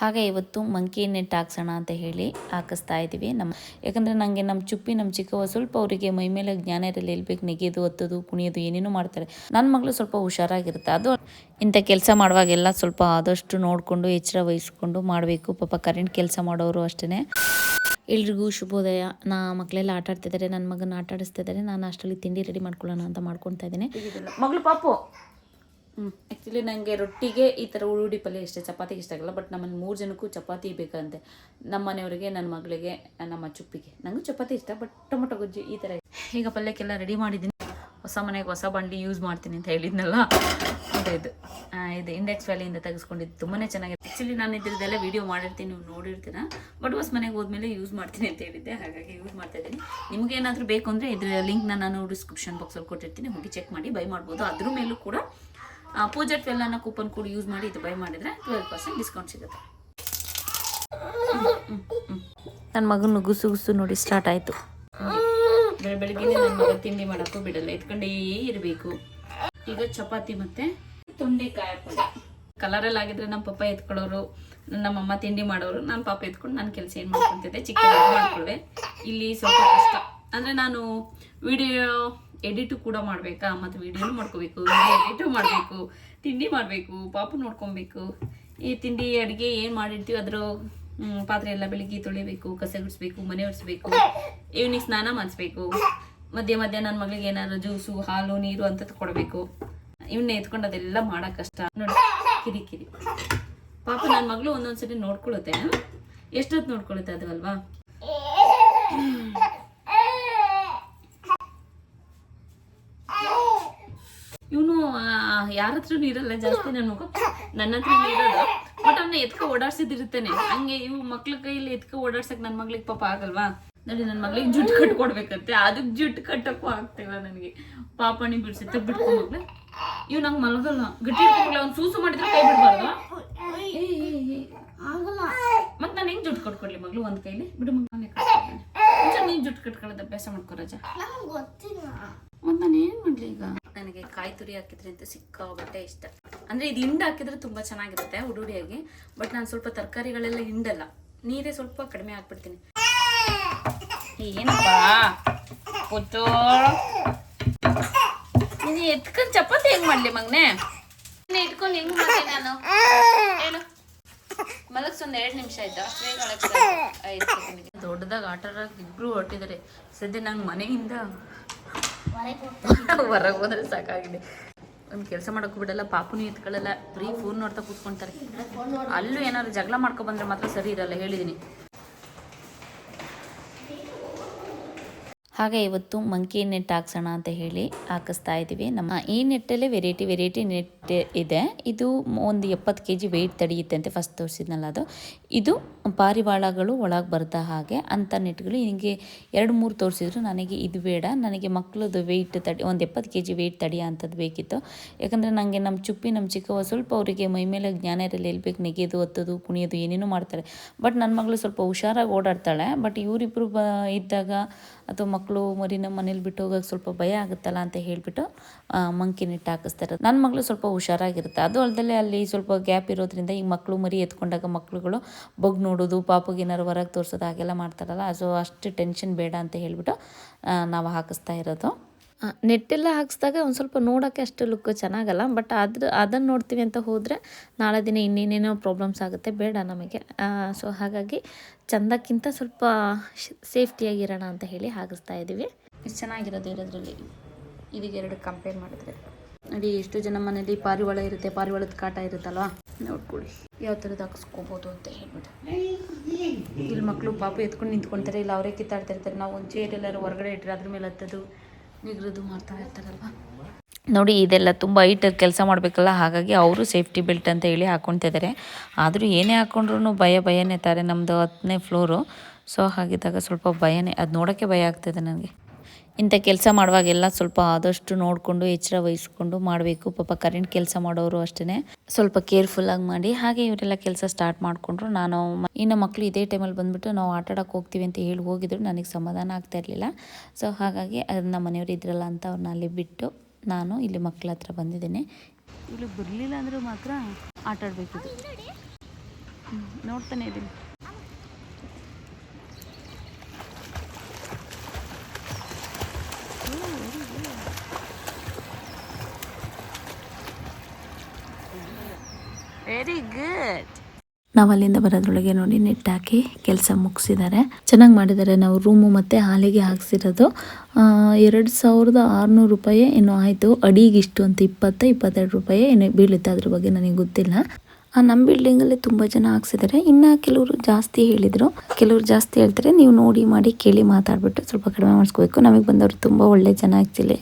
ಹಾಗೆ ಇವತ್ತು monkey net ಹಾಕ್ಸೋಣ ಅಂತ ಹೇಳಿ ಹಾಕಿಸ್ತಾ ಇದ್ದೀವಿ. ಯಾಕಂದರೆ ನನಗೆ ನಮ್ಮ ಚುಪ್ಪಿ ನಮ್ಮ ಚಿಕ್ಕವ ಸ್ವಲ್ಪ ಅವರಿಗೆ ಮೈ ಮೇಲೆ ಜ್ಞಾನ ಇರಲಿ, ಇಲ್ಬೇಕು ನೆಗೆಯೋದು ಹತ್ತೋದು ಕುಣಿಯೋದು ಏನೇನೋ ಮಾಡ್ತಾರೆ. ನನ್ನ ಮಗಳು ಸ್ವಲ್ಪ ಹುಷಾರಾಗಿರುತ್ತೆ. ಅದು ಇಂಥ ಕೆಲಸ ಮಾಡುವಾಗೆಲ್ಲ ಸ್ವಲ್ಪ ಆದಷ್ಟು ನೋಡಿಕೊಂಡು ಎಚ್ಚರ ವಹಿಸ್ಕೊಂಡು ಮಾಡಬೇಕು. ಪಾಪ ಕರೆಂಟ್ ಕೆಲಸ ಮಾಡೋರು ಅಷ್ಟೇ. ಎಲ್ರಿಗೂ ಶುಭೋದಯ. ಮಕ್ಕಳೆಲ್ಲ ಆಟ ಆಡ್ತಿದ್ದಾರೆ, ನನ್ನ ಮಗನ ಆಟ ಆಡಿಸ್ತಿದ್ದಾರೆ. ನಾನು ಅಷ್ಟರಲ್ಲಿ ತಿಂಡಿ ರೆಡಿ ಮಾಡ್ಕೊಳ್ಳೋಣ ಅಂತ ಮಾಡ್ಕೊತಾ ಇದ್ದೀನಿ. ಮಗಳು ಪಾಪು ಆ್ಯಕ್ಚುಲಿ ನನಗೆ ರೊಟ್ಟಿಗೆ ಈ ಥರ ಉಳ್ಳುಡಿ ಪಲ್ಯ ಇಷ್ಟ, ಚಪಾತಿಗೆ ಇಷ್ಟ ಆಗಲ್ಲ. ಬಟ್ ನಮ್ಮಲ್ಲಿ 3 ಜನಕ್ಕೂ ಚಪಾತಿ ಬೇಕಂತೆ. ನಮ್ಮ ಮನೆಯವರಿಗೆ, ನನ್ನ ಮಗಳಿಗೆ, ನಮ್ಮ ಚುಪ್ಪಿಗೆ. ನನಗೂ ಚಪಾತಿ ಇಷ್ಟ, ಬಟ್ ಟೊಮೊಟೊ ಗೊಜ್ಜು ಈ ಥರ. ಈಗ ಪಲ್ಯಕ್ಕೆಲ್ಲ ರೆಡಿ ಮಾಡಿದ್ದೀನಿ. ಹೊಸ ಮನೆಗೆ ಹೊಸ ಬಾಂಡ್ಲಿ ಯೂಸ್ ಮಾಡ್ತೀನಿ ಅಂತ ಹೇಳಿದ್ನಲ್ಲ, ಇದು ಇಂಡೆಕ್ಸ್ ವ್ಯಾಲಿಯಿಂದ ತೆಗೆಸ್ಕೊಂಡಿದ್ದು ತುಂಬಾ ಚೆನ್ನಾಗಿದೆ. ಆ್ಯಕ್ಚುಲಿ ನಾನು ಇದ್ರದ್ದೆಲ್ಲ ವೀಡಿಯೋ ಮಾಡಿರ್ತೀನಿ, ನೀವು ನೋಡಿರ್ತೀರ. ಬಟ್ ಹೊಸ ಮನೆಗೆ ಹೋದ್ಮೇಲೆ ಯೂಸ್ ಮಾಡ್ತೀನಿ ಅಂತ ಹೇಳಿದ್ದೆ, ಹಾಗಾಗಿ ಯೂಸ್ ಮಾಡ್ತಾ ಇದ್ದೀನಿ. ನಿಮ್ಗೆ ಏನಾದರೂ ಬೇಕು ಅಂದರೆ ಇದ್ರ ಲಿಂಕ್ನ ನಾನು ಡಿಸ್ಕ್ರಿಪ್ಷನ್ ಬಾಕ್ಸಲ್ಲಿ ಕೊಟ್ಟಿರ್ತೀನಿ, ಹೋಗಿ ಚೆಕ್ ಮಾಡಿ ಬೈ ಮಾಡ್ಬೋದು. ಅದ್ರ ಮೇಲೂ ಕೂಡ ಪೂಜಾ 12 ಅನ್ನೋ ಕೂಪನ್ ಕೂಡ ಯೂಸ್ ಮಾಡಿ ಇದು ಬೈ ಮಾಡಿದರೆ 12% ಡಿಸ್ಕೌಂಟ್ ಸಿಗುತ್ತೆ. ನನ್ನ ಮಗನ ಗುಸು ನೋಡಿ ಸ್ಟಾರ್ಟ್ ಆಯಿತು. ಬೆಳಗ್ಗೆ ನನ್ನ ಮಗ ತಿಂಡಿ ಮಾಡೋಕ್ಕೂ ಬಿಡಲ್ಲ, ಎತ್ಕೊಂಡೇ ಇರಬೇಕು. ಈಗ ಚಪಾತಿ ಮತ್ತು ತೊಂಡೆಕಾಯಿ ಪಲ್ಯ ಕಲರಲ್ಲಿ ಆಗಿದ್ರೆ ನಮ್ಮ ಪಪ್ಪ ಎತ್ಕೊಳ್ಳೋರು, ನಮ್ಮಮ್ಮ ತಿಂಡಿ ಮಾಡೋರು, ನಾನು ಪಾಪ ಎತ್ಕೊಂಡು ನಾನು ಕೆಲಸ ಏನು ಮಾಡ್ಕೊತಿದ್ದೆ, ಚಿಕ್ಕ ಮಾಡ್ಕೊಳ್ಳೆ. ಇಲ್ಲಿ ಸ್ವಲ್ಪ ಕಷ್ಟ ಅಂದರೆ ನಾನು ವಿಡಿಯೋ ಎಡಿಟು ಕೂಡ ಮಾಡಬೇಕಾ, ಮತ್ತು ವೀಡಿಯೋನು ಮಾಡ್ಕೋಬೇಕು, ವಿಡಿಯೋ ಎಡಿಟು ಮಾಡಬೇಕು, ತಿಂಡಿ ಮಾಡಬೇಕು, ಪಾಪು ನೋಡ್ಕೊಬೇಕು. ಈ ತಿಂಡಿ ಅಡುಗೆ ಏನು ಮಾಡಿರ್ತೀವಿ ಅದರ ಪಾತ್ರೆ ಎಲ್ಲ ಬೆಳಿಗ್ಗೆ ತೊಳಿಬೇಕು, ಕಸ ಗುಡಿಸ್ಬೇಕು, ಮನೆ ಒರೆಸ್ಬೇಕು, ಈವ್ನಿಂಗ್ ಸ್ನಾನ ಮಾಡಿಸ್ಬೇಕು. ಮಧ್ಯೆ ನನ್ನ ಮಗಳಿಗೆ ಏನಾದ್ರು ಜ್ಯೂಸು, ಹಾಲು, ನೀರು ಅಂತ ಕೊಡಬೇಕು. ಇವನ್ನ ಎತ್ಕೊಂಡು ಅದೆಲ್ಲ ಮಾಡೋಕೆ ಕಷ್ಟ ನೋಡಿ, ಕಿರಿಕಿರಿ. ಪಾಪ ನನ್ನ ಮಗಳು ಒಂದೊಂದ್ಸರಿ ನೋಡ್ಕೊಳ್ಳುತ್ತೆ, ಎಷ್ಟೊತ್ತು ನೋಡ್ಕೊಳ್ಳುತ್ತೆ ಅದು ಅಲ್ವಾ. ಇವನು ಯಾರ ಹತ್ರನೂ ಇರಲ್ಲ ಜಾಸ್ತಿ, ನನ್ನ ಹತ್ರ ಇರೋದು. ಬಟ್ ಅವನ್ನ ಎತ್ಕೊ ಓಡಾಡ್ಸಿದಿರುತ್ತೇನೆ, ಹಂಗೆ ಇವು ಮಕ್ಳ ಕೈಯಲ್ಲಿ ಎತ್ಕೊ ಓಡಾಡ್ಸಕ್ ನನ್ನ ಮಗಳಿಗೆ ಪಾಪ ಆಗಲ್ವಾ. ನೋಡಿ, ನನ್ನ ಮಗಳಿಗೆ ಜುಟ್ಟು ಕಟ್ಕೊಡ್ಬೇಕಂತೆ, ಅದಕ್ಕೆ ಜುಟ್ಟು ಕಟ್ಟಕ್ಕೂ ಆಗ್ತಿಲ್ಲ ನನಗೆ. ಪಾಪಣಿ ಬಿಡ್ಸುತ್ತೆ, ಬಿಡ್ಕೊ ಮಗ್ಳು. ಇವ್ ನಂಗೆ ಮಲಗಲ್ಲ, ಗಟ್ಟಿ ಇಟ್ಕೊಂಡ್ಲ. ಅವ್ನು ಸೂಸು ಮಾಡಿದ್ರೆ ಕೈ ಬಿಡ್ಬಾರ್ದು. ಮತ್ ನಾನು ಹೆಂಗ್ ಜುಟ್ಟು ಕಟ್ಕೊಡ್ಲಿ ಮಗಳು ಒಂದ್ ಕೈಲಿ? ಬಿಡು ಮಗನೇ ಕಟ್ಕೊಡ್ತೀನಿ. ನೀನ್ ಜುಟ್ಟು ಕಟ್ಕೊಳ್ಳೋದು ಅಭ್ಯಾಸ ಮಾಡ್ಕೊ ರಜಾ. ಮತ್ ನಾನು ಏನ್ ಮಾಡ್ಲಿ ಈಗ? ನನಗೆ ಕಾಯಿ ತುರಿ ಹಾಕಿದ್ರೆ ಅಂತ ಸಿಕ್ಕಾಬಟ್ಟೆ ಇಷ್ಟ. ಅಂದ್ರೆ ಇದು ಹಿಂಡ್ ಹಾಕಿದ್ರೆ ತುಂಬಾ ಚೆನ್ನಾಗಿರುತ್ತೆ ಉಡುಡಿಯಾಗಿ. ಬಟ್ ನಾನು ಸ್ವಲ್ಪ ತರಕಾರಿಗಳೆಲ್ಲ ಹಿಂಡಲ್ಲ, ನೀರೇ ಸ್ವಲ್ಪ ಕಡಿಮೆ ಹಾಕ್ಬಿಡ್ತೀನಿ. ಏನಪ್ಪಾ ಪುಟ್ಟು, ನೀನು ಎತ್ಕೊಂಡ್ ಚಪಾತಿ ಹೆಂಗ್ ಮಾಡ್ಲಿ ಮಗನೆ? ಇಟ್ಕೊಂಡು ಹೆಂಗ್ ಮಾಡ್ಲಿ ನಾನು? ಹೇಳು. ಮಲಗ್ಸ್ ಒಂದ್ 2 ನಿಮಿಷ ಆಯ್ತಾ? ದೊಡ್ಡದಾಗ ಆಟ ಆಡೋಕೆ ಇಬ್ರು ಹೊರಟಿದ್ದಾರೆ. ಸದ್ಯ ನಂಗೆ ಮನೆಯಿಂದ ಹೊರಗೆ ಹೋದ್ರೆ ಸಾಕಾಗಿದೆ. ಒಂದು ಕೆಲಸ ಮಾಡೋಕ್ಕೂ ಬಿಡಲ್ಲ, ಪಾಪುನು ಎತ್ಕೊಳ್ಳಲ್ಲ, ಬರೀ ಫೋನ್ ನೋಡ್ತಾ ಕೂತ್ಕೊಂತಾರೆ. ಅಲ್ಲೂ ಏನಾದ್ರು ಜಗಳ ಮಾಡ್ಕೊ ಬಂದ್ರೆ ಮಾತ್ರ ಸರಿ ಇರಲ್ಲ, ಹೇಳಿದ್ದೀನಿ. ಹಾಗೆ ಇವತ್ತು ಮಂಕಿ ನೆಟ್ ಹಾಕ್ಸೋಣ ಅಂತ ಹೇಳಿ ಹಾಕಿಸ್ತಾ ಇದ್ದೀವಿ. ಈ ನೆಟ್ಟಲ್ಲೇ ವೆರೈಟಿ ನೆಟ್ ಇದೆ. ಇದು ಒಂದು 70 kg ವೆಯ್ಟ್ ತಡೆಯುತ್ತೆ ಅಂತ ಫಸ್ಟ್ ತೋರಿಸಿದ್ನಲ್ಲ ಅದು. ಇದು ಪಾರಿವಾಳಗಳು ಒಳಗೆ ಬರ್ತಾ ಹಾಗೆ ಅಂಥ ನೆಟ್ಗಳು ನಿಮಗೆ 2-3 ತೋರಿಸಿದ್ರು. ನನಗೆ ಇದು ಬೇಡ, ನನಗೆ ಮಕ್ಕಳದು ವೆಯ್ಟ್ ಒಂದು 70 kg ವೆಯ್ಟ್ ತಡೆಯೋ ಅಂಥದ್ದು ಬೇಕಿತ್ತು. ಯಾಕಂದರೆ ನನಗೆ ನಮ್ಮ ಚುಪ್ಪಿ ನಮ್ಮ ಚಿಕ್ಕವ ಸ್ವಲ್ಪ ಅವರಿಗೆ ಮೈ ಮೇಲೆ ಜ್ಞಾನ ಇರಲಿ, ಇಲ್ಬೇಕು ನೆಗೆಯೋದು ಹತ್ತೋದು ಕುಣಿಯೋದು ಏನೇನೋ ಮಾಡ್ತಾರೆ. ಬಟ್ ನನ್ನ ಮಗಳು ಸ್ವಲ್ಪ ಹುಷಾರಾಗಿ ಓಡಾಡ್ತಾಳೆ. ಬಟ್ ಇವರಿಬ್ಬರು ಇದ್ದಾಗ ಅಥವಾ ಮಕ್ಕಳು ಮರಿ ನಮ್ಮ ಮನೇಲಿ ಬಿಟ್ಟು ಹೋಗೋಕೆ ಸ್ವಲ್ಪ ಭಯ ಆಗುತ್ತಲ್ಲ ಅಂತ ಹೇಳಿಬಿಟ್ಟು ಮಂಕಿ ನೆಟ್ ಹಾಕಿಸ್ತಾರೆ. ನನ್ನ ಮಗಳು ಸ್ವಲ್ಪ ಹುಷಾರಾಗಿರುತ್ತೆ. ಅದು ಅಲ್ಲದೆ ಅಲ್ಲಿ ಸ್ವಲ್ಪ ಗ್ಯಾಪ್ ಇರೋದ್ರಿಂದ ಈ ಮಕ್ಕಳು ಮರಿ ಎತ್ಕೊಂಡಾಗ ಮಕ್ಕಳುಗಳು ಬಗ್ ನೋಡೋದು, ಪಾಪಗೆ ಏನಾರು ಹೊರಗೆ ತೋರಿಸೋದು ಹಾಗೆಲ್ಲ ಮಾಡ್ತಾರಲ್ಲ, ಸೊ ಅಷ್ಟು ಟೆನ್ಷನ್ ಬೇಡ ಅಂತ ಹೇಳಿಬಿಟ್ಟು ನಾವು ಹಾಕಿಸ್ತಾ ಇರೋದು. ನೆಟ್ಟೆಲ್ಲ ಹಾಕಿಸಿದಾಗ ಒಂದು ಸ್ವಲ್ಪ ನೋಡೋಕ್ಕೆ ಅಷ್ಟು ಲುಕ್ ಚೆನ್ನಾಗಲ್ಲ. ಬಟ್ ಅದನ್ನು ನೋಡ್ತೀವಿ ಅಂತ ಹೋದರೆ ನಾಳೆ ದಿನ ಇನ್ನೇನೇನೋ ಪ್ರಾಬ್ಲಮ್ಸ್ ಆಗುತ್ತೆ, ಬೇಡ ನಮಗೆ. ಸೊ ಹಾಗಾಗಿ ಚಂದಕ್ಕಿಂತ ಸ್ವಲ್ಪ ಸೇಫ್ಟಿಯಾಗಿರೋಣ ಅಂತ ಹೇಳಿ ಹಾಕಿಸ್ತಾ ಇದ್ದೀವಿ. ಇಷ್ಟು ಚೆನ್ನಾಗಿರೋದು ಇರೋದ್ರಲ್ಲಿ ಇದಕ್ಕೆ 2 ಕಂಪೇರ್ ಮಾಡಿದ್ರೆ ನೋಡಿ, ಎಷ್ಟು ಜನ ಮನೇಲಿ ಪಾರಿವಾಳ ಇರುತ್ತೆ, ಪಾರಿವಾಳದ ಕಾಟ ಇರುತ್ತಲ್ವ, ನೋಡ್ಕೊಳ್ಳಿ ಯಾವ ಥರದ್ದು ಹಾಕಿಸ್ಕೋಬೋದು ಅಂತ ಹೇಳ್ಬಿಟ್ಟು. ಇಲ್ಲಿ ಮಕ್ಕಳು ಪಾಪ ಎತ್ಕೊಂಡು ನಿಂತ್ಕೊಳ್ತಾರೆ, ಇಲ್ಲ ಅವರೇ ಕಿತ್ತಾಡ್ತಾ ಇರ್ತಾರೆ. ನಾವು ಒಂದು ಚೇರ್ ಎಲ್ಲರೂ ಹೊರಗಡೆ ಇಟ್ಟರೆ ಅದ್ರ ಮೇಲೆ ಹತ್ತೋದು ನಿಗ್ರದು ಮಾಡ್ತಾ ಇರ್ತಾರಲ್ವ. ನೋಡಿ, ಇದೆಲ್ಲ ತುಂಬ ಹೈಟಲ್ಲಿ ಕೆಲಸ ಮಾಡಬೇಕಲ್ಲ, ಹಾಗಾಗಿ ಅವರು ಸೇಫ್ಟಿ ಬೆಲ್ಟ್ ಅಂತ ಹೇಳಿ ಹಾಕ್ಕೊತಿದ್ದಾರೆ. ಆದರೂ ಏನೇ ಹಾಕ್ಕೊಂಡ್ರು ಭಯನೇ ತಾರೆ. ನಮ್ಮದು 10ನೇ ಫ್ಲೋರು. ಸೊ ಹಾಗಿದ್ದಾಗ ಸ್ವಲ್ಪ ಭಯನೇ, ಅದು ನೋಡೋಕ್ಕೆ ಭಯ ಆಗ್ತದೆ ನನಗೆ. ಇಂಥ ಕೆಲಸ ಮಾಡುವಾಗೆಲ್ಲ ಸ್ವಲ್ಪ ಆದಷ್ಟು ನೋಡಿಕೊಂಡು ಎಚ್ಚರ ವಹಿಸ್ಕೊಂಡು ಮಾಡಬೇಕು. ಪಾಪ ಕರೆಂಟ್ ಕೆಲಸ ಮಾಡೋರು ಅಷ್ಟೇ, ಸ್ವಲ್ಪ ಕೇರ್ಫುಲ್ಲಾಗಿ ಮಾಡಿ. ಹಾಗೆ ಇವರೆಲ್ಲ ಕೆಲಸ ಸ್ಟಾರ್ಟ್ ಮಾಡಿಕೊಂಡ್ರು. ನಾನು ಇನ್ನು ಮಕ್ಕಳು ಇದೇ ಟೈಮಲ್ಲಿ ಬಂದುಬಿಟ್ಟು ನಾವು ಆಟ ಆಡೋಕ್ಕೆ ಹೋಗ್ತೀವಿ ಅಂತ ಹೇಳಿ ಹೋಗಿದ್ರು. ನನಗೆ ಸಮಾಧಾನ ಆಗ್ತಾ ಇರಲಿಲ್ಲ. ಸೊ ಹಾಗಾಗಿ ನಮ್ಮ ಮನೆಯವರು ಇದ್ರಲ್ಲ ಅಂತ ಅವ್ರನ್ನ ಅಲ್ಲಿ ಬಿಟ್ಟು ನಾನು ಇಲ್ಲಿ ಮಕ್ಕಳ ಹತ್ರ ಬಂದಿದ್ದೇನೆ. ಇಲ್ಲಿ ಬರಲಿಲ್ಲ ಅಂದರೂ ಮಾತ್ರ ಆಟ ಆಡಬೇಕಿದು. ನೋಡ್ತಾನೆ ಇದ್ದೀನಿ. Very good. ನಾವು ಅಲ್ಲಿಂದ ಬರೋದ್ರೊಳಗೆ ನೋಡಿ ನೆಟ್ ಹಾಕಿ ಕೆಲಸ ಮುಗಿಸಿದ್ದಾರೆ. ಚೆನ್ನಾಗಿ ಮಾಡಿದ್ದಾರೆ. ನಾವು ರೂಮು ಮತ್ತು ಹಾಲಿಗೆ ಹಾಕ್ಸಿರೋದು 2600 ರೂಪಾಯಿ ಏನೋ ಆಯಿತು. ಅಡಿಗೆ ಇಷ್ಟು ಅಂತ 22 ರೂಪಾಯಿ ಏನೋ ಬೀಳುತ್ತೆ. ಅದ್ರ ಬಗ್ಗೆ ನನಗೆ ಗೊತ್ತಿಲ್ಲ. ನಮ್ಮ ಬಿಲ್ಡಿಂಗಲ್ಲಿ ತುಂಬ ಜನ ಹಾಕ್ಸಿದ್ದಾರೆ. ಇನ್ನು ಕೆಲವರು ಜಾಸ್ತಿ ಹೇಳಿದರು, ಕೆಲವರು ಜಾಸ್ತಿ ಹೇಳ್ತಾರೆ. ನೀವು ನೋಡಿ ಮಾಡಿ ಕೇಳಿ ಮಾತಾಡ್ಬಿಟ್ಟು ಸ್ವಲ್ಪ ಕಡಿಮೆ ಮಾಡಿಸ್ಕೋಬೇಕು. ನಮಗೆ ಬಂದವರು ತುಂಬ ಒಳ್ಳೆ ಜನ. ಆ್ಯಕ್ಚುಲಿ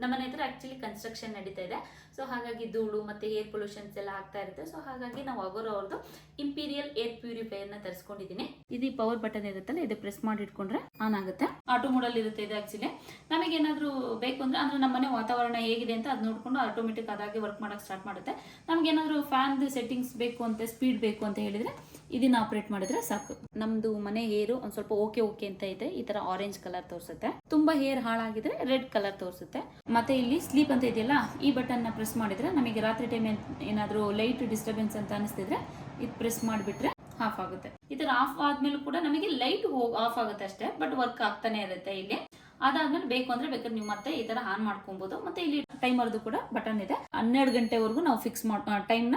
ನಮ್ಮನೆ ಹತ್ರ ಆ್ಯಕ್ಚುಲಿ ಕನ್ಸ್ಟ್ರಕ್ಷನ್ ನಡೀತಾ ಇದೆ. ಸೊ ಹಾಗಾಗಿ ಧೂಳು ಮತ್ತು ಏರ್ ಪೊಲ್ಯೂಷನ್ಸ್ ಎಲ್ಲ ಆಗ್ತಾ ಇರುತ್ತೆ. ಸೊ ಹಾಗಾಗಿ ನಾವು ಅವ್ರದ್ದು ಇಂಪೀರಿಯಲ್ ಏರ್ ಪ್ಯೂರಿಫೈಯರ್ನ ತರಿಸ್ಕೊಂಡಿದ್ದೀನಿ. ಇದು ಪವರ್ ಬಟನ್ ಇರುತ್ತಲ್ಲ, ಇದು ಪ್ರೆಸ್ ಮಾಡಿ ಇಟ್ಕೊಂಡ್ರೆ ಆನ್ ಆಗುತ್ತೆ. ಆಟೋ ಮೋಡಲ್ಲಿ ಇರುತ್ತೆ ಇದು. ಆ್ಯಕ್ಚುಲಿ ನಮಗೇನಾದರೂ ಬೇಕು ಅಂದರೆ ನಮ್ಮ ಮನೆ ವಾತಾವರಣ ಹೇಗಿದೆ ಅಂತ ಅದು ನೋಡಿಕೊಂಡು ಆಟೋಮೆಟಿಕ್ ಅದಾಗಿ ವರ್ಕ್ ಮಾಡೋಕ್ಕೆ ಸ್ಟಾರ್ಟ್ ಮಾಡುತ್ತೆ. ನಮಗೇನಾದರೂ ಫ್ಯಾನ್ದು ಸೆಟ್ಟಿಂಗ್ಸ್ ಬೇಕು ಅಂತ, ಸ್ಪೀಡ್ ಬೇಕು ಅಂತ ಹೇಳಿದರೆ ಇದನ್ನ ಆಪರೇಟ್ ಮಾಡಿದ್ರೆ ಸಾಕು. ನಮ್ದು ಮನೆ ಹೇರು ಒಂದು ಸ್ವಲ್ಪ ಓಕೆ ಅಂತ ಇದೆ. ಈ ತರ ಆರೆಂಜ್ ಕಲರ್ ತೋರಿಸುತ್ತೆ. ತುಂಬಾ ಹೇರ್ ಹಾಳಾಗಿದ್ರೆ ರೆಡ್ ಕಲರ್ ತೋರಿಸುತ್ತೆ. ಮತ್ತೆ ಇಲ್ಲಿ ಸ್ಲೀಪ್ ಅಂತ ಇದೆಯಲ್ಲ, ಈ ಬಟನ್ ನ ಪ್ರೆಸ್ ಮಾಡಿದ್ರೆ ನಮಗೆ ರಾತ್ರಿ ಟೈಮ್ ಏನಾದರೂ ಲೈಟ್ ಡಿಸ್ಟರ್ಬೆನ್ಸ್ ಅಂತ ಅನಿಸ್ತಿದ್ರೆ ಇದು ಪ್ರೆಸ್ ಮಾಡಿಬಿಟ್ರೆ ಆಫ್ ಆಗುತ್ತೆ. ಈ ತರ ಆಫ್ ಆದ್ಮೇಲೆ ಕೂಡ ನಮಗೆ ಲೈಟ್ ಆಫ್ ಆಗುತ್ತೆ ಅಷ್ಟೇ, ಬಟ್ ವರ್ಕ್ ಆಗ್ತಾನೆ ಇರುತ್ತೆ. ಇಲ್ಲಿ ಅದಾದ್ಮೇಲೆ ಬೇಕು ಅಂದ್ರೆ ಬೇಕಾದ್ರೆ ನೀವು ಮತ್ತೆ ಈ ತರ ಆನ್ ಮಾಡ್ಕೊಬಹುದು. ಮತ್ತೆ ಇಲ್ಲಿ ಟೈಮರ್ದು ಕೂಡ ಬಟನ್ ಇದೆ. 12 ಗಂಟೆವರೆಗೂ ನಾವು ಟೈಮ್ನ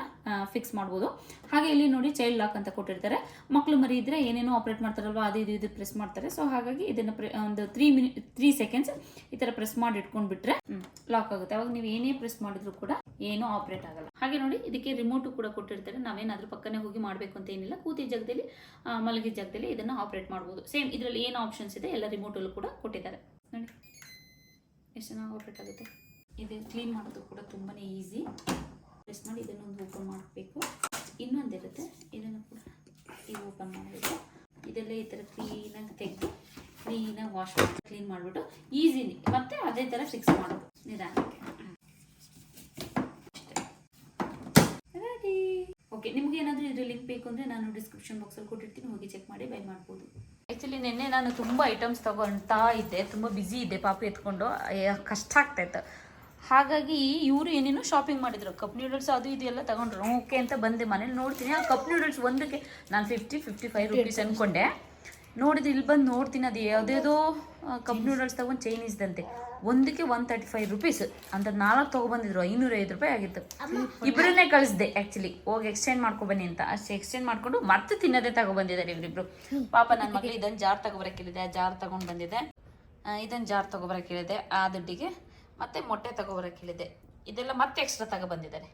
ಫಿಕ್ಸ್ ಮಾಡ್ಬೋದು. ಹಾಗೆ ಇಲ್ಲಿ ನೋಡಿ ಚೈಲ್ಡ್ ಲಾಕ್ ಅಂತ ಕೊಟ್ಟಿರ್ತಾರೆ. ಮಕ್ಕಳು ಮರಿ ಇದ್ರೆ ಏನೇನೋ ಆಪರೇಟ್ ಮಾಡ್ತಾರಲ್ವಾ, ಅದು ಇದು ಪ್ರೆಸ್ ಮಾಡ್ತಾರೆ. ಸೊ ಹಾಗಾಗಿ ಇದನ್ನ ಒಂದು 3 ಸೆಕೆಂಡ್ಸ್ ಈ ತರ ಪ್ರೆಸ್ ಮಾಡಿ ಇಟ್ಕೊಂಡ್ ಬಿಟ್ರೆ ಲಾಕ್ ಆಗುತ್ತೆ. ಅವಾಗ ನೀವು ಏನೇ ಪ್ರೆಸ್ ಮಾಡಿದ್ರು ಕೂಡ ಏನೂ ಆಪರೇಟ್ ಆಗಲ್ಲ. ಹಾಗೆ ನೋಡಿ ಇದಕ್ಕೆ ರಿಮೋಟ್ ಕೂಡ ಕೊಟ್ಟಿರ್ತಾರೆ. ನಾವೇನಾದ್ರೂ ಪಕ್ಕನೆ ಹೋಗಿ ಮಾಡಬೇಕು ಅಂತ ಏನಿಲ್ಲ. ಕೂತಿದ್ದ ಜಾಗದಲ್ಲಿ, ಮಲಗಿದ ಜಾಗದಲ್ಲಿ ಇದನ್ನ ಆಪರೇಟ್ ಮಾಡ್ಬೋದು. ಸೇಮ್ ಇದರಲ್ಲಿ ಏನು ಆಪ್ಷನ್ಸ್ ಇದೆ ಎಲ್ಲ ರಿಮೋಟ್ ಅಲ್ಲೂ ಕೂಡ ಕೊಟ್ಟಿದ್ದಾರೆ. ನೋಡಿ ಎಷ್ಟು ಚೆನ್ನಾಗಿ ಆಪರೇಟ್ ಆಗುತ್ತೆ. ಇದು ಕ್ಲೀನ್ ಮಾಡೋದು ಕೂಡ ತುಂಬಾನೇ ಈಸಿ. ಪ್ರೆಸ್ ಮಾಡಿ ಇದನ್ನೊಂದು ಓಪನ್ ಮಾಡಬೇಕು. ಇನ್ನೊಂದಿರುತ್ತೆ, ಇದನ್ನು ಕೂಡ ಈಗ ಓಪನ್ ಮಾಡಬೇಕು. ಇದೆಲ್ಲ ಈ ಥರ ಕ್ಲೀನಾಗಿ ತೆಗೆದು ಕ್ಲೀನಾಗಿ ವಾಶ್ ಮಾಡಿ ಕ್ಲೀನ್ ಮಾಡಿಬಿಟ್ಟು ಈಸಿನಿ ಮತ್ತೆ ಅದೇ ಥರ ಫಿಕ್ಸ್ ಮಾಡೋದು ನಿಧಾನಕ್ಕೆ. ರೆಡಿ. ಓಕೆ, ನಿಮ್ಗೆ ಏನಾದರೂ ಇದ್ರ ಲಿಂಕ್ ಬೇಕು ಅಂದರೆ ನಾನು ಡಿಸ್ಕ್ರಿಪ್ಷನ್ ಬಾಕ್ಸಲ್ಲಿ ಕೊಟ್ಟಿರ್ತೀನಿ, ಹೋಗಿ ಚೆಕ್ ಮಾಡಿ ಬೈ ಮಾಡ್ಬೋದು. ಆ್ಯಕ್ಚುಲಿ ನಿನ್ನೆ ನಾನು ತುಂಬ ಐಟಮ್ಸ್ ತೊಗೊಳ್ತಾ ಇದ್ದೆ, ತುಂಬ ಬ್ಯುಸಿ ಇದ್ದೆ, ಪಾಪು ಎತ್ಕೊಂಡು ಕಷ್ಟ ಆಗ್ತಾಯಿತ್ತು. ಹಾಗಾಗಿ ಇವರು ಏನೇನೋ ಶಾಪಿಂಗ್ ಮಾಡಿದ್ರು. ಕಪ್ ನೂಡಲ್ಸ್ ಅದು ಇದು ಎಲ್ಲ ತಗೊಂಡ್ರು. ಓಕೆ ಅಂತ ಬಂದೆ, ಮನೇಲಿ ನೋಡ್ತೀನಿ ಆ ಕಪ್ ನೂಡಲ್ಸ್ ಒಂದಕ್ಕೆ ನಾನು 55 ರೂಪೀಸ್ ಅಂದ್ಕೊಂಡೆ. ನೋಡಿದ್ರೆ ಇಲ್ಲಿ ಬಂದು ನೋಡ್ತೀನಿ ಅದು ಯಾವುದೇದೋ ಕಪ್ ನೂಡಲ್ಸ್ ತಗೊಂಡು ಚೈನೀಸ್ದಂತೆ. ಒಂದಕ್ಕೆ 135 ರೂಪೀಸ್ ಅಂತ 4 ತೊಗೊಬಂದಿದ್ರು. 505 ರೂಪಾಯಿ ಆಗಿತ್ತು. ಇಬ್ಬರನ್ನೇ ಕಳಿಸ್ದೆ ಆ್ಯಕ್ಚುಲಿ, ಹೋಗಿ ಎಕ್ಸ್ಚೇಂಜ್ ಮಾಡ್ಕೊಬನ್ನಿ ಅಂತ. ಅಷ್ಟು ಎಕ್ಸ್ಚೇಂಜ್ ಮಾಡ್ಕೊಂಡು ಮತ್ತೆ ತಿನ್ನೋದೇ ತಗೊಬಂದಿದ್ದಾರೆ ಇವರಿಬ್ರು. ಪಾಪ ನನ್ನ ಮಗಳು ಇದನ್ನು ಜಾರ್ ತಗೊಬರಕ್ಕೆ ಹೇಳಿದೆ, ಆ ಜಾರ್ ತಗೊಂಡು ಬಂದಿದೆ. ಇದನ್ನು ಜಾರ್ ತಗೊಬರಕ್ಕೆ ಹೇಳಿದೆ ಆ ದುಡ್ಡಿಗೆ. ಮತ್ತೆ ಮೊಟ್ಟೆ ತಗೊಬರಕ್ಕೆ ಹೇಳಿದೆ. ಇದೆಲ್ಲ ಮತ್ತೆ ಎಕ್ಸ್ಟ್ರಾ ತಗೊಬಂದಿದ್ದಾರೆ.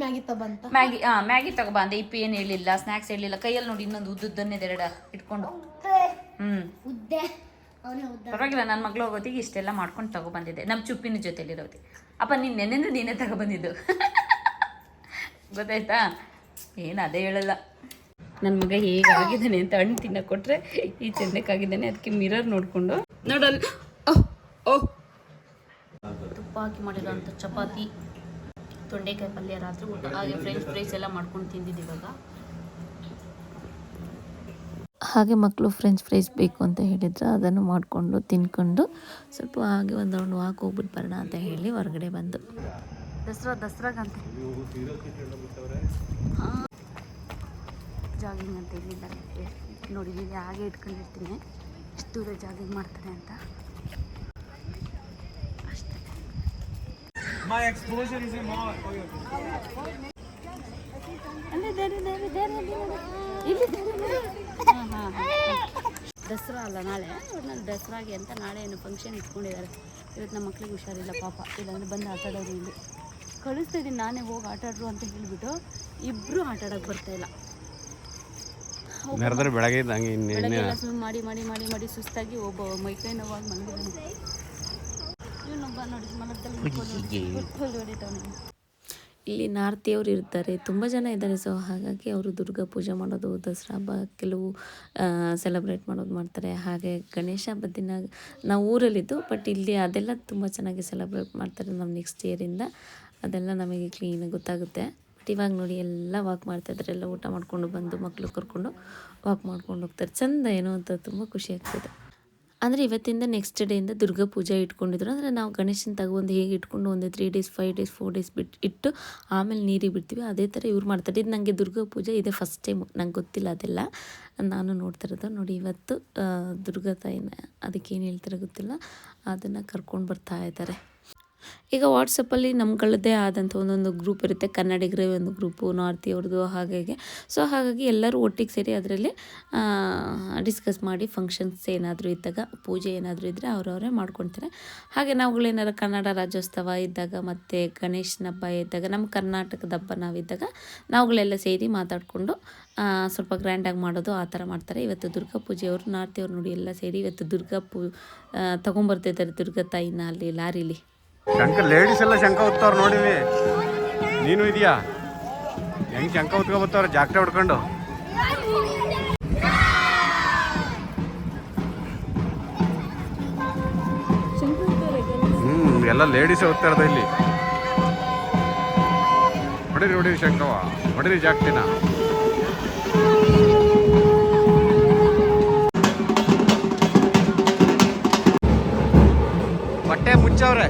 ಮ್ಯಾಗಿ ತಗೊಬಂದೆ. ಇಪ್ಪು ಏನು ಹೇಳಿಲ್ಲ, ಸ್ನಾಕ್ಸ್ ಹೇಳಿಲ್ಲ. ಕೈಯಲ್ಲಿ ನೋಡಿ ಇನ್ನೊಂದು ಉದ್ದನ್ನೇ ಎರಡು ಇಟ್ಕೊಂಡು ಪರವಾಗಿಲ್ಲ. ನನ್ನ ಮಗಳು ಹೋಗೋದಿಗೆ ಇಷ್ಟೆಲ್ಲ ಮಾಡ್ಕೊಂಡು ತಗೊಬಂದಿದ್ದೆ. ನಮ್ಮ ಚುಪ್ಪಿನ ಜೊತೆಲಿರೋದು. ಅಪ್ಪ ನೀನು ನೆನ್ನೆಂದ್ರೆ ನೀನೇ ತಗೊಬಂದಿದ್ದು ಗೊತ್ತಾಯ್ತಾ? ಏನು ಅದೇ ಹೇಳಲ್ಲ. ನನ್ನ ಮಗ ಹೇಗಾಗಿದ್ದಾನೆ ಅಂತ ಹಣ್ಣು ತಿನ್ನಕ್ಕೆ ಕೊಟ್ಟರೆ ಈ ಚೆಂದಕ್ಕಾಗಿದ್ದಾನೆ. ಅದಕ್ಕೆ ಮಿರರ್ ನೋಡಿಕೊಂಡು ನೋಡಲ್ಲ. ತುಪ್ಪ ಹಾಕಿ ಮಾಡಿರೋಂಥ ಚಪಾತಿ, ತೊಂಡೆಕಾಯಿ ಪಲ್ಯ ರಾತ್ರಿ ಊಟ. ಹಾಗೆ ಫ್ರೆಂಚ್ ಫ್ರೈಸ್ ಎಲ್ಲ ಮಾಡ್ಕೊಂಡು ತಿಂದಿದ್ದು ಇವಾಗ. ಹಾಗೆ ಮಕ್ಕಳು ಫ್ರೆಂಚ್ ಫ್ರೈಸ್ ಬೇಕು ಅಂತ ಹೇಳಿದ್ರು, ಅದನ್ನು ಮಾಡಿಕೊಂಡು ತಿನ್ಕೊಂಡು ಸ್ವಲ್ಪ ಹಾಗೆ ಒಂದು ರೌಂಡ್ ವಾಕ್ ಹೋಗ್ಬಿಟ್ಟು ಬರೋಣ ಅಂತ ಹೇಳಿ ಹೊರಗಡೆ ಬಂದು. ದಸರಾಗಂತೆ ಜಾಗಿಂಗ್ ಅಂತ ಇಲ್ಲಿಂದ ನೋಡಿದ್ದೀನಿ. ಹಾಗೆ ಇಟ್ಕೊಂಡಿರ್ತೀನಿ ಎಷ್ಟು ದೂರ ಜಾಗಿಂಗ್ ಮಾಡ್ತಾರೆ ಅಂತ. ಅಷ್ಟೇ. My exposure is more. Dasara ಅಲ್ಲ ನಾಳೆ, ಒಟ್ನಲ್ಲಿ ದಸರಾಗೆ ಅಂತ ನಾಳೆ ಏನು ಫಂಕ್ಷನ್ ಇಟ್ಕೊಂಡಿದ್ದಾರೆ. ಇವತ್ತು ನಮ್ಮ ಮಕ್ಳಿಗೆ ಹುಷಾರಿಲ್ಲ ಪಾಪ, ಇಲ್ಲಾಂದ್ರೆ ಬಂದು ಆಟಾಡೋರು. ಇಲ್ಲಿ ಕಳಿಸ್ತಾ ಇದ್ದೀನಿ ನಾನೇ, ಹೋಗಿ ಆಟಾಡ್ರು ಅಂತ ಹೇಳಿಬಿಟ್ಟು ಇಬ್ಬರು ಆಟಾಡೋಕೆ ಬರ್ತಾಯಿಲ್ಲ. ಬೆಳಗ್ಗೆ ಸ್ವಿಮ್ ಮಾಡಿ ಮಾಡಿ ಮಾಡಿ ಮಾಡಿ ಸುಸ್ತಾಗಿ ಒಬ್ಬ ಮೈಕೈ ನೋವಾಗಿ ಮಲಗಿದ್ದಾನೆ. ಇವನೊಬ್ಬ ನೋಡಿ ಮಲಗದಲ್ಲಿ ಹೊಡಿತಾನೆ. ಇಲ್ಲಿ ನಾರ್ತಿಯವರು ಇರ್ತಾರೆ, ತುಂಬ ಜನ ಇದ್ದಾರೆ. ಸೊ ಹಾಗಾಗಿ ಅವರು ದುರ್ಗಾ ಪೂಜೆ ಮಾಡೋದು, ದಸರಾ ಹಬ್ಬ ಕೆಲವು ಸೆಲೆಬ್ರೇಟ್ ಮಾಡೋದು ಮಾಡ್ತಾರೆ. ಹಾಗೆ ಗಣೇಶ ಹಬ್ಬದ ದಿನ ನಾವು ಊರಲ್ಲಿದ್ದು, ಬಟ್ ಇಲ್ಲಿ ಅದೆಲ್ಲ ತುಂಬ ಚೆನ್ನಾಗಿ ಸೆಲೆಬ್ರೇಟ್ ಮಾಡ್ತಾರೆ. ನಮ್ಮ ನೆಕ್ಸ್ಟ್ ಇಯರಿಂದ ಅದೆಲ್ಲ ನಮಗೆ ಕ್ಲೀನಾಗಿ ಗೊತ್ತಾಗುತ್ತೆ. ಬಟ್ ಇವಾಗ ನೋಡಿ ಎಲ್ಲ ವಾಕ್ ಮಾಡ್ತಾಯಿದ್ದಾರೆ. ಎಲ್ಲ ಊಟ ಮಾಡ್ಕೊಂಡು ಬಂದು ಮಕ್ಕಳು ಕರ್ಕೊಂಡು ವಾಕ್ ಮಾಡ್ಕೊಂಡು ಹೋಗ್ತಾರೆ. ಚೆಂದ ಏನೋ ಅಂತ ತುಂಬ ಖುಷಿ ಆಗ್ತದೆ. ಅಂದರೆ ಇವತ್ತಿಂದ ನೆಕ್ಸ್ಟ್ ಡೇಯಿಂದ ದುರ್ಗಾ ಪೂಜೆ ಇಟ್ಕೊಂಡಿದ್ರು. ಅಂದರೆ ನಾವು ಗಣೇಶನ ತಗೊಂಡು ಹೇಗೆ ಇಟ್ಕೊಂಡು ಒಂದು 3 ಡೇಸ್ 5 ಡೇಸ್ 4 ಡೇಸ್ ಇಟ್ಟು ಆಮೇಲೆ ನೀರಿಗೆ ಬಿಡ್ತೀವಿ, ಅದೇ ಥರ ಇವ್ರು ಮಾಡ್ತಾರೆ. ಇದು ನನಗೆ ದುರ್ಗಾ ಪೂಜೆ ಇದೇ ಫಸ್ಟ್ ಟೈಮ್, ನಂಗೆ ಗೊತ್ತಿಲ್ಲ ಅದೆಲ್ಲ, ನಾನು ನೋಡ್ತಾ ಇರೋದು. ನೋಡಿ ಇವತ್ತು ದುರ್ಗಾ ತಾಯಿನ ಅದಕ್ಕೇನು ಹೇಳ್ತಾರೆ ಗೊತ್ತಿಲ್ಲ, ಅದನ್ನು ಕರ್ಕೊಂಡು ಬರ್ತಾ ಇದ್ದಾರೆ. ಈಗ ವಾಟ್ಸಪ್ಪಲ್ಲಿ ನಮ್ಗಳದ್ದೇ ಆದಂಥ ಒಂದೊಂದು ಗ್ರೂಪ್ ಇರುತ್ತೆ, ಕನ್ನಡಿಗರೇ ಒಂದು ಗ್ರೂಪು, ನಾರ್ತಿಯವ್ರದ್ದು, ಹಾಗಾಗಿ ಹಾಗಾಗಿ ಎಲ್ಲರೂ ಒಟ್ಟಿಗೆ ಸೇರಿ ಅದರಲ್ಲಿ ಡಿಸ್ಕಸ್ ಮಾಡಿ ಫಂಕ್ಷನ್ಸ್ ಏನಾದರೂ ಇದ್ದಾಗ, ಪೂಜೆ ಏನಾದರೂ ಇದ್ದರೆ ಅವರವರೇ ಮಾಡ್ಕೊಳ್ತಾರೆ. ಹಾಗೆ ನಾವುಗಳೇನಾರು ಕನ್ನಡ ರಾಜ್ಯೋತ್ಸವ ಇದ್ದಾಗ ಮತ್ತು ಗಣೇಶನ ಹಬ್ಬ ಇದ್ದಾಗ, ನಮ್ಮ ಕರ್ನಾಟಕದ ಹಬ್ಬ ನಾವಿದ್ದಾಗ ನಾವುಗಳೆಲ್ಲ ಸೇರಿ ಮಾತಾಡಿಕೊಂಡು ಸ್ವಲ್ಪ ಗ್ರ್ಯಾಂಡಾಗಿ ಮಾಡೋದು, ಆ ಥರ ಮಾಡ್ತಾರೆ. ಇವತ್ತು ದುರ್ಗಾ ಪೂಜೆಯವರು ನಾರ್ತಿಯವ್ರು ನೋಡಿ ಎಲ್ಲ ಸೇರಿ ಇವತ್ತು ತೊಗೊಂಬರ್ತಿದ್ದಾರೆ ದುರ್ಗಾ ತಾಯಿನ ಅಲ್ಲಿ ಲಾರಿಲಿ. ಶಂಕ ಲೇಡೀಸ್ ಎಲ್ಲ ಶಂಕ ಹೊತ್ತವ್ರು ನೋಡಿವಿ, ನೀನು ಇದೆಯಾ? ಹೆಂಗೆ ಶಂಕ ಹೊತ್ಕೊಬತ್ತವ್ರ ಜಾಕ್ಟೆ ಹೊಡ್ಕೊಂಡು. ಎಲ್ಲ ಲೇಡೀಸೇ ಹೊತ್ತಾ ಇರೋದು ಇಲ್ಲಿ. ಹೊಡೀರಿ ಶಂಕವ, ಹೊಡೀರಿ ಜಾಕ್ಟಿನ. ಬಟ್ಟೆ ಮುಚ್ಚವ್ರೆ,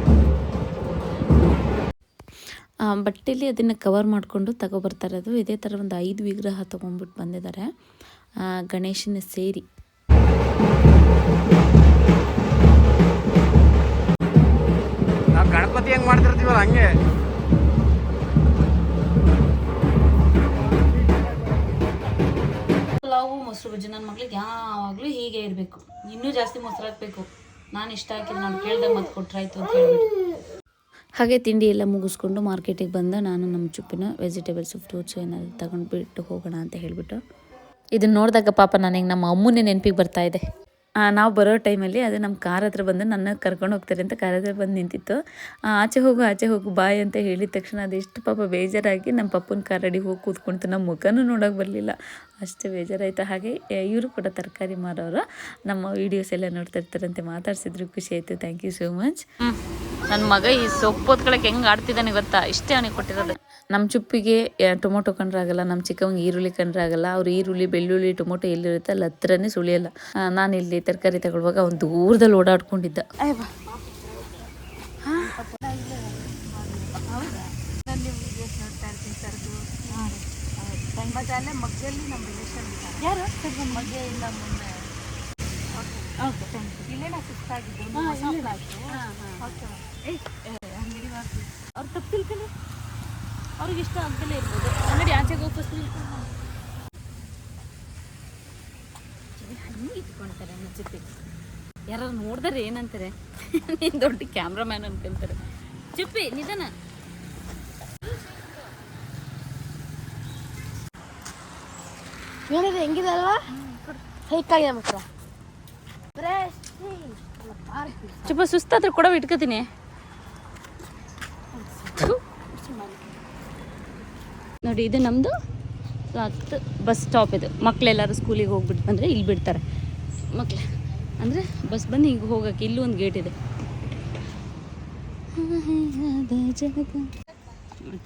ಬಟ್ಟೆಯಲ್ಲಿ ಅದನ್ನು ಕವರ್ ಮಾಡಿಕೊಂಡು ತಗೊಬರ್ತಾ ಇರೋದು. ಇದೇ ಥರ ಒಂದು 5 ವಿಗ್ರಹ ತೊಗೊಂಡ್ಬಿಟ್ಟು ಬಂದಿದ್ದಾರೆ ಗಣೇಶನ ಸೇರಿ. ನಾವು ಗಣಪತಿ ಹೆಂಗೆ ಮಾಡ್ತಿರ್ತೀವಲ್ಲ ಹಂಗೆ. ಪಲಾವು ಮೊಸರು ಬಜ್ಜಿ ನನ್ನ ಮಗಳಿಗೆ ಯಾವಾಗಲೂ ಹೀಗೆ ಇರಬೇಕು, ಇನ್ನೂ ಜಾಸ್ತಿ ಮೊಸರು ಹಾಕಬೇಕು. ನಾನು ಇಷ್ಟ ಹಾಕಿದ್ದು ನಾನು ಕೇಳ್ದಾಗ ಮತ್ತೆ ಕೊಟ್ರಾಯ್ತು ಅಂತ ಹೇಳ್ಬಿಟ್ಟು. ಹಾಗೆ ತಿಂಡಿ ಎಲ್ಲ ಮುಗಿಸ್ಕೊಂಡು ಮಾರ್ಕೆಟಿಗೆ ಬಂದ ನಾನು ನಮ್ಮ ಚುಪ್ಪಿನ ವೆಜಿಟೇಬಲ್ಸು ಫ್ರೂಟ್ಸು ಏನಾದ್ರು ತಗೊಂಡ್ಬಿಟ್ಟು ಹೋಗೋಣ ಅಂತ ಹೇಳಿಬಿಟ್ಟು. ಇದನ್ನು ನೋಡಿದಾಗ ಪಾಪ ನನಗೆ ನಮ್ಮ ಅಮ್ಮನೇ ನೆನಪಿಗೆ ಬರ್ತಾಯಿದೆ. ನಾವು ಬರೋ ಟೈಮಲ್ಲಿ ಅದು ನಮ್ಮ ಕಾರ್ ಹತ್ರ ಬಂದು ನನ್ನ ಕರ್ಕೊಂಡು ಹೋಗ್ತಾರೆ ಅಂತ ಕಾರ್ ಹತ್ರ ಬಂದು ನಿಂತಿತ್ತು. ಆಚೆ ಹೋಗು ಬಾಯ್ ಅಂತ ಹೇಳಿದ ತಕ್ಷಣ ಅದೆಷ್ಟು ಪಾಪ ಬೇಜಾರಾಗಿ ನಮ್ಮ ಪಪ್ಪನ ಕಾರ್ ಅಡಿ ಹೋಗಿ ಕೂತ್ಕೊಳ್ತು. ನಮ್ಮ ಮುಖನೂ ನೋಡೋಕೆ ಬರಲಿಲ್ಲ, ಅಷ್ಟೇ ಬೇಜಾರಾಯಿತು. ಹಾಗೆ ಇವರು ಕೂಡ ತರಕಾರಿ ಮಾರೋರು, ನಮ್ಮ ವೀಡಿಯೋಸ್ ಎಲ್ಲ ನೋಡ್ತಾ ಇರ್ತಾರಂತೆ, ಮಾತಾಡ್ಸಿದ್ರು, ಖುಷಿ ಆಯಿತು. Thank you so much. ನನ್ನ ಮಗ ಈ ಸೊಪ್ಪು ಹೊತ್ಕೊಳಕ್ಕೆ ಹೆಂಗೆ ಆಡ್ತಿದ್ದಾನೆ ಗೊತ್ತಾ, ಇಷ್ಟೇ ಅವನಿಗೆ ಕೊಟ್ಟಿರೋದು. ನಮ್ಮ ಚುಪ್ಪಿಗೆ ಟೊಮೊಟೊ ಕಂಡ್ರಾಗಲ್ಲ, ನಮ್ಮ ಚಿಕ್ಕವಂಗೆ ಈರುಳ್ಳಿ ಕಂಡ್ರಾಗಲ್ಲ. ಅವ್ರು ಈರುಳ್ಳಿ ಬೆಳ್ಳುಳ್ಳಿ ಟೊಮೊಟೊ ಎಲ್ಲಿರುತ್ತೆ ಅಲ್ಲಿ ಹತ್ರನೇ ಸುಳಿಯಲ್ಲ. ನಾನು ಇಲ್ಲಿ ತರಕಾರಿ ತಗೊಳ್ಳುವಾಗ ಒಂದು ದೂರದಲ್ಲಿ ಓಡಾಡ್ಕೊಂಡಿದ್ದ. ಅವ್ರು ತಪ್ಪು ತಿಳ್ಕೊಳ್ಳಿ, ಅವ್ರಿಗೆ ಇಷ್ಟ ಅಂತಲೇ ಇರ್ಬೋದು. ನೋಡಿ ಆಚೆಗೆ ಹೋಗ್ಬೋದು, ಹಂಗೆ ಇಟ್ಕೊಳ್ತಾರೆ ನನ್ನ ಜೊತೆ. ಯಾರು ನೋಡಿದ್ರೆ ಏನಂತಾರೆ, ನೀನು ದೊಡ್ಡ ಕ್ಯಾಮ್ರಾಮ್ಯಾನ್ ಅನ್ಕೊಂತಾರೆ. ಚಿಪ್ಪಿ ನಿಧಾನ. ಹೇಳಿದ್ರೆ ಹೆಂಗಿದೆ ಅಲ್ವಾ, ಹೇಗಾಗಿದೆ ಮಾತ್ರ. ಚುಪ್ಪ ಸುಸ್ತಾದ್ರೆ ಕೊಡವ ಇಟ್ಕೋತೀನಿ. ನೋಡಿ ಇದು ನಮ್ಮದು ಬಸ್ ಸ್ಟಾಪ್. ಇದು ಮಕ್ಕಳೆಲ್ಲರೂ ಸ್ಕೂಲಿಗೆ ಹೋಗ್ಬಿಟ್ಟು ಬಂದರೆ ಇಲ್ಲಿ ಬಿಡ್ತಾರೆ ಮಕ್ಕಳು. ಅಂದರೆ ಬಸ್ ಬಂದು ಹಿಂಗೆ ಹೋಗೋಕ್ಕೆ ಇಲ್ಲೂ ಒಂದು ಗೇಟ್ ಇದೆ.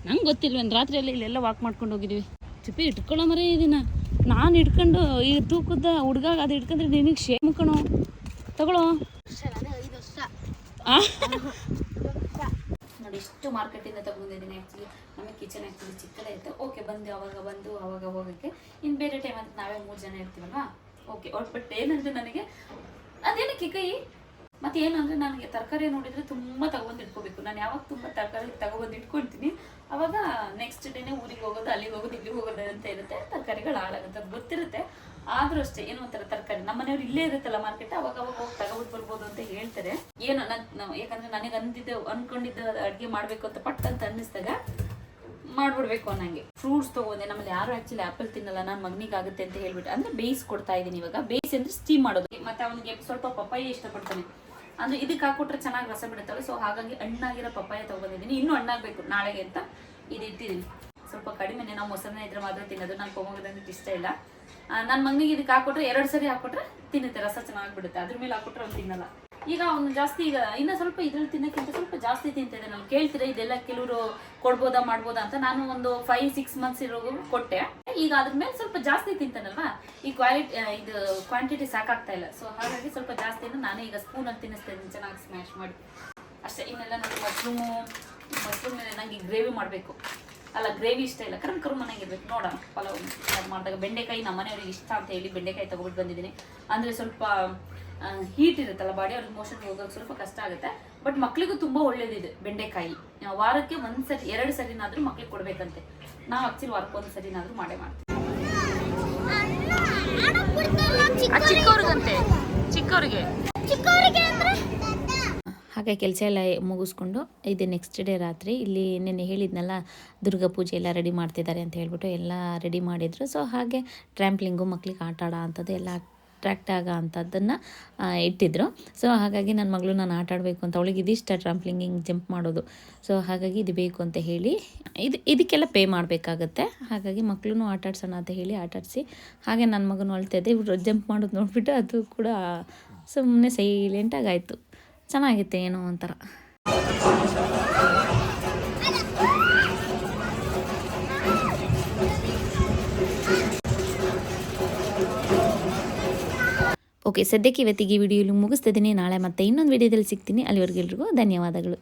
ನಂಗೆ ಗೊತ್ತಿಲ್ವೇನು, ರಾತ್ರಿಯೆಲ್ಲ ಇಲ್ಲೆಲ್ಲ ವಾಕ್ ಮಾಡ್ಕೊಂಡು ಹೋಗಿದ್ದೀವಿ. ಚುಪ್ಪಿ ಇಟ್ಕೊಳ್ಳೋ ಮರೇ ಇದೀನ ನಾನು ಇಟ್ಕೊಂಡು ಈ ತೂಕದ ಹುಡುಗ ಅದು ಇಟ್ಕೊಂಡ್ರೆ ನಿನಗೆ ಶೇಮ್ ಕಣೋ. ತಗೊಳ್ಳೋ ನೋಡಿ, ಇಷ್ಟು ಮಾರ್ಕೆಟಿಂದ ತಗೊಂಡಿದ್ದೀನಿ. ಆ್ಯಕ್ಚುಲಿ ನಮಗೆ ಕಿಚನ್ ಆ್ಯಕ್ಚುಲಿ ಚಿಕ್ಕದೇ ಇತ್ತು. ಓಕೆ, ಅವಾಗ ಹೋಗೋಕ್ಕೆ ಇನ್ನು ಬೇರೆ ಟೈಮ್ ಅಂತ ನಾವೇ 3 ಜನ ಇರ್ತೀವಲ್ವಾ. ಓಕೆ, ಬಟ್ ಏನಂದರೆ ನನಗೆ ಅದೇನಕ್ಕೆ ಕೈ ಮತ್ತು ಏನು ಅಂದರೆ ನನಗೆ ತರಕಾರಿ ನೋಡಿದರೆ ತುಂಬ ತಗೊಬಂದು ಇಟ್ಕೋಬೇಕು. ನಾನು ಯಾವಾಗ ತುಂಬ ತರಕಾರಿ ತಗೊಬಂದು ಇಟ್ಕೊಳ್ತೀನಿ ಅವಾಗ ನೆಕ್ಸ್ಟ್ ಡೇನೇ ಊರಿಗೆ ಹೋಗೋದು, ಅಲ್ಲಿಗೆ ಹೋಗೋದು, ಇಲ್ಲಿಗೆ ಹೋಗೋದು ಅಂತ ಇರುತ್ತೆ. ತರಕಾರಿಗಳು ಹಾಳಾಗುತ್ತೆ, ಅದು ಗೊತ್ತಿರುತ್ತೆ. ಆದರೂ ಅಷ್ಟೇ ಏನೋ ಒಂಥರ ತರಕಾರಿ ನಮ್ಮ ಮನೆಯವ್ರು ಇಲ್ಲೇ ಇರುತ್ತಲ್ಲ ಮಾರ್ಕೆಟ್, ಅವಾಗ ಹೋಗಿ ತಗೊಬಿಟ್ಟು ಬರ್ಬೋದು ಅಂತ ಹೇಳ್ತಾರೆ. ಏನೋ ಯಾಕಂದರೆ ನನಗೆ ಅನ್ಕೊಂಡಿದ್ದ ಅಡುಗೆ ಮಾಡಬೇಕು ಅಂತ ಪಟ್ ಅಂತ ಅನ್ನಿಸ್ದಾಗ ಮಾಡ್ಬಿಡ್ಬೇಕು ಅನ್ನಂಗೆ. ಫ್ರೂಟ್ಸ್ ತೊಗೊಂಡೆ. ನಮ್ಮಲ್ಲಿ ಯಾರು ಆ್ಯಕ್ಚುಲಿ ಆ್ಯಪಲ್ ತಿನ್ನಲ್ಲ, ನಾನು ಮಗನಿಗೆ ಆಗುತ್ತೆ ಅಂತ ಹೇಳ್ಬಿಟ್ಟು ಅಂದರೆ ಬೇಯಿಸ್ಕೊಡ್ತಾ ಇದ್ದೀನಿ ಇವಾಗ. ಬೇಯಿಸಿ ಅಂದರೆ ಸ್ಟೀಮ್ ಮಾಡೋದು. ಮತ್ತು ಅವನಿಗೆ ಸ್ವಲ್ಪ ಪಪ್ಪಾಯ ಇಷ್ಟಪಡ್ತಾನೆ, ಅಂದರೆ ಇದಕ್ಕೆ ಹಾಕ್ಕೊಟ್ರೆ ಚೆನ್ನಾಗಿ ರಸ ಬಿಡುತ್ತವೆ. ಸೊ ಹಾಗಾಗಿ ಹಣ್ಣಾಗಿರೋ ಪಪ್ಪಾಯ ತೊಗೊಂಡಿದ್ದೀನಿ. ಇನ್ನೂ ಹಣ್ಣಾಗಬೇಕು ನಾಳೆಗೆ ಅಂತ ಇದು ಇಟ್ಟಿದ್ದೀನಿ. ಸ್ವಲ್ಪ ಕಡಿಮೆನೆ, ನಾವು ಮೊಸರನ್ನ ಇದ್ರೆ ಮಾತ್ರ ತಿನ್ನೋದು. ನಾನು ಪೊಮಗ್ರೆನೇಟ್ ಇಷ್ಟ ಇಲ್ಲ. ನನ್ನ ಮಗನಿಗೆ ಇದಕ್ಕೆ ಹಾಕ್ಕೊಟ್ರೆ 2 ಸರಿ ಹಾಕ್ಕೊಟ್ರೆ ತಿನ್ನುತ್ತೆ, ರಸ ಚೆನ್ನಾಗಿ ಬಿಡುತ್ತೆ. ಅದ್ರ ಮೇಲೆ ಹಾಕ್ಕೊಟ್ರೆ ಅವ್ನು ತಿನ್ನಲ್ಲ. ಈಗ ಅವನು ಜಾಸ್ತಿ ಈಗ ಇನ್ನು ಸ್ವಲ್ಪ ಇದ್ರಲ್ಲಿ ತಿನ್ನೋಕ್ಕಿಂತ ಸ್ವಲ್ಪ ಜಾಸ್ತಿ ತಿಂತಿದೆ. ನಾನು ಕೇಳ್ತೀರಾ ಇದೆಲ್ಲ ಕೆಲವರು ಕೊಡ್ಬೋದಾ ಮಾಡ್ಬೋದಾ ಅಂತ. ನಾನು ಒಂದು 5-6 ಮಂತ್ಸ್ ಇರೋಗೂ ಕೊಟ್ಟೆ. ಈಗ ಅದ್ರ ಮೇಲೆ ಸ್ವಲ್ಪ ಜಾಸ್ತಿ ತಿಂತಾನಲ್ವಾ, ಈ ಇದು ಕ್ವಾಂಟಿಟಿ ಸಾಕಾಗ್ತಾ ಇಲ್ಲ. ಸೊ ಹಾಗಾಗಿ ಸ್ವಲ್ಪ ಜಾಸ್ತಿನ ನಾನೇ ಈಗ ಸ್ಪೂನಲ್ಲಿ ತಿನ್ನಿಸ್ತಾ ಇದ್ದೀನಿ, ಚೆನ್ನಾಗಿ ಸ್ಮ್ಯಾಶ್ ಮಾಡಿ ಅಷ್ಟೇ. ಇನ್ನೆಲ್ಲ ನೋಡಿ ಮಶ್ರೂಮ್ ಮೇಲೆ ನನಗೆ ಗ್ರೇವಿ ಮಾಡಬೇಕು. ಅಲ್ಲ, ಗ್ರೇವಿ ಇಷ್ಟ ಇಲ್ಲ, ಕರ್ಮ್ ಮನೆಗಿರ್ಬೇಕು. ನೋಡೋಣ ಪಲಾವ್ ಮಾಡಿದಾಗ. ಬೆಂಡೆಕಾಯಿ ನಮ್ಮ ಮನೆಯವ್ರಿಗೆ ಇಷ್ಟ ಅಂತ ಹೇಳಿ ಬೆಂಡೆಕಾಯಿ ತೊಗೊಬಿಟ್ಟು ಬಂದಿದ್ದೀನಿ. ಅಂದರೆ ಸ್ವಲ್ಪ ಹೀಟ್ ಇರುತ್ತಲ್ಲ ಬಾಡಿ, ಅವ್ರಿಗೆ ಮೋಷನ್ ಹೋಗೋಕೆ ಸ್ವಲ್ಪ ಕಷ್ಟ ಆಗುತ್ತೆ. ಬಟ್ ಮಕ್ಳಿಗೂ ತುಂಬ ಒಳ್ಳೇದಿದೆ ಬೆಂಡೆಕಾಯಿ. ವಾರಕ್ಕೆ 1 ಸರಿ 2 ಸರಿನಾದರೂ ಮಕ್ಳಿಗೆ ಕೊಡಬೇಕಂತೆ. ನಾವು ಆಕ್ಚುಲಿ ವಾರಕ್ಕೆ 1 ಸರಿನಾದರೂ ಮಾಡೇ ಮಾಡ್ತೀವಿ. ಚಿಕ್ಕವ್ರಿಗಂತೆ, ಚಿಕ್ಕವ್ರಿಗೆ. ಹಾಗೆ ಕೆಲಸ ಎಲ್ಲ ಮುಗಿಸ್ಕೊಂಡು ಇದು ನೆಕ್ಸ್ಟ್ ಡೇ ರಾತ್ರಿ ಇಲ್ಲಿ ನೆನ್ನೆ ಹೇಳಿದ್ನಲ್ಲ ದುರ್ಗಾ ಪೂಜೆ ಎಲ್ಲ ರೆಡಿ ಮಾಡ್ತಿದ್ದಾರೆ ಅಂತ ಹೇಳ್ಬಿಟ್ಟು ಎಲ್ಲ ರೆಡಿ ಮಾಡಿದರು. ಸೊ ಹಾಗೆ ಟ್ರ್ಯಾಂಪ್ಲಿಂಗು ಮಕ್ಳಿಗೆ ಆಟ ಆಡೋ ಅಂಥದ್ದು ಎಲ್ಲ ಅಟ್ರಾಕ್ಟ್ ಆಗೋ ಅಂಥದ್ದನ್ನು ಇಟ್ಟಿದ್ರು. ಸೊ ಹಾಗಾಗಿ ನನ್ನ ಮಗಳು ನಾನು ಆಟ ಆಡಬೇಕು ಅಂತ, ಅವಳಿಗೆ ಇದಿಷ್ಟ ಟ್ರ್ಯಾಂಪ್ಲಿಂಗ್ ಹಿಂಗೆ ಜಂಪ್ ಮಾಡೋದು. ಸೊ ಹಾಗಾಗಿ ಇದು ಬೇಕು ಅಂತ ಹೇಳಿ ಇದಕ್ಕೆಲ್ಲ ಪೇ ಮಾಡಬೇಕಾಗತ್ತೆ. ಹಾಗಾಗಿ ಮಕ್ಕಳೂ ಆಟ ಆಡ್ಸೋಣ ಅಂತ ಹೇಳಿ ಆಟ ಆಡಿಸಿ, ಹಾಗೆ ನನ್ನ ಮಗನೂ ಅಳ್ತಾಯಿದ್ದೆ. ಇವರು ಜಂಪ್ ಮಾಡೋದು ನೋಡಿಬಿಟ್ಟು ಅದು ಕೂಡ ಸುಮ್ಮನೆ ಸೈಲೆಂಟಾಗಿ ಆಯಿತು. ಚೆನ್ನಾಗಿತ್ತು, ಏನೋ ಒಂಥರ. ಓಕೆ, ಸದ್ಯಕ್ಕೆ ಇವತ್ತಿಗೆ ಈ ವಿಡಿಯೋಲಿ ಮುಗಿಸ್ತಿದ್ದೀನಿ. ನಾಳೆ ಮತ್ತೆ ಇನ್ನೊಂದು ವಿಡಿಯೋದಲ್ಲಿ ಸಿಗ್ತೀನಿ. ಅಲ್ಲಿವರೆಗೆಲ್ರಿಗೂ ಧನ್ಯವಾದಗಳು.